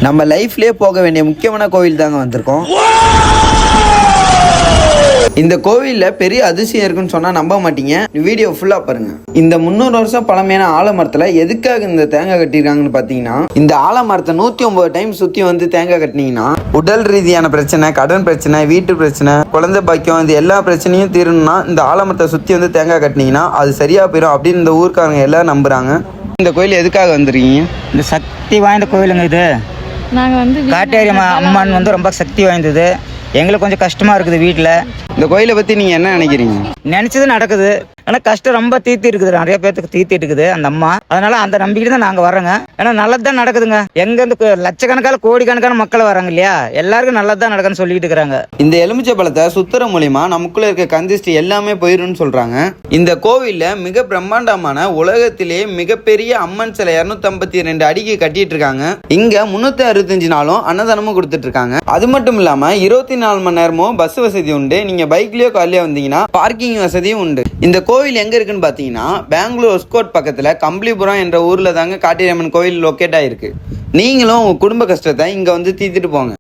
நம்ம லைஃப்லயே போக வேண்டிய முக்கியமான கோவில் தாங்க வந்திருக்கோம். இந்த கோவில்ல பெரிய அதிசயம் இருக்குன்னு சொன்னா நம்ப மாட்டீங்க. வீடியோ ஃபுல்லா பாருங்க. இந்த 300 வருஷம் பழமையான ஆலமரத்துல எதுக்காக இந்த தேங்காய் கட்டிருக்காங்கன்னு பாத்தீங்கன்னா, இந்த ஆலமரத்தை 109 டைம் சுத்தி வந்து தேங்காய் கட்டினீங்கன்னா உடல் ரீதியான பிரச்சனை, கடன் பிரச்சனை, வீட்டு பிரச்சனை, குழந்தை பாக்கியம், இது எல்லா பிரச்சனையும் தீரணும்னா இந்த ஆலமரத்தை சுத்தி வந்து தேங்காய் கட்டினீங்கன்னா அது சரியா போயிடும் அப்படின்னு இந்த ஊர்க்காரங்க எல்லாம் நம்புறாங்க. இந்த கோயில் எதுக்காக வந்துருக்கீங்க? இந்த சக்தி வாய்ந்த கோயிலுங்க இது. நாங்கள் வந்து காட்டேரி அம்மன் வந்து ரொம்ப சக்தி வாய்ந்தது. எங்களுக்கு கொஞ்சம் கஷ்டமா இருக்குது வீட்டில். இந்த கோயிலை பத்தி நீங்க என்ன நினைக்கிறீங்க? நினைச்சது நடக்குது, ஆனால் கஷ்டம் ரொம்ப தீர்த்தி இருக்குது. நிறைய பேருக்கு தீர்த்திட்டு இருக்குது அந்த அம்மா. அதனால அந்த நம்பிக்கை தான் நாங்கள் வரோங்க. ஏன்னா நல்லது தான் நடக்குதுங்க. எங்கேருந்து லட்சக்கணக்கான கோடிக்கணக்கான மக்கள் வராங்க இல்லையா, எல்லாருக்கும் நல்லது தான் நடக்குன்னு சொல்லிட்டு இருக்கிறாங்க. இந்த எலுமிச்சை பழத்தை சுத்துற மூலியமா நமக்குள்ள இருக்க கந்திஷ்டி எல்லாமே போயிருன்னு சொல்றாங்க. இந்த கோவில்ல மிக பிரம்மாண்டமான உலகத்திலே மிகப்பெரிய அம்மன் சிலை 252 அடிக்கு கட்டிட்டு இருக்காங்க. இங்க 365 நாளும் அன்னதானமும் கொடுத்துட்டு இருக்காங்க. அது மட்டும் இல்லாம 24 மணி நேரமும் பஸ் வசதி உண்டு. நீங்க பைக்லயோ கார்லயோ வந்தீங்கன்னா பார்க்கிங் வசதியும் உண்டு. இந்த கோவில் எங்க இருக்குன்னு பாத்தீங்கன்னா, பெங்களூர் ஒஸ்கோட் பக்கத்துல கம்பளிபுரம் என்ற ஊர்ல தாங்க காட்டேரி அம்மன் கோவில் லொக்கேட் ஆயிருக்கு. நீங்களும் உங்க குடும்ப கஷ்டத்தை இங்க வந்து தீர்த்துட்டு போங்க.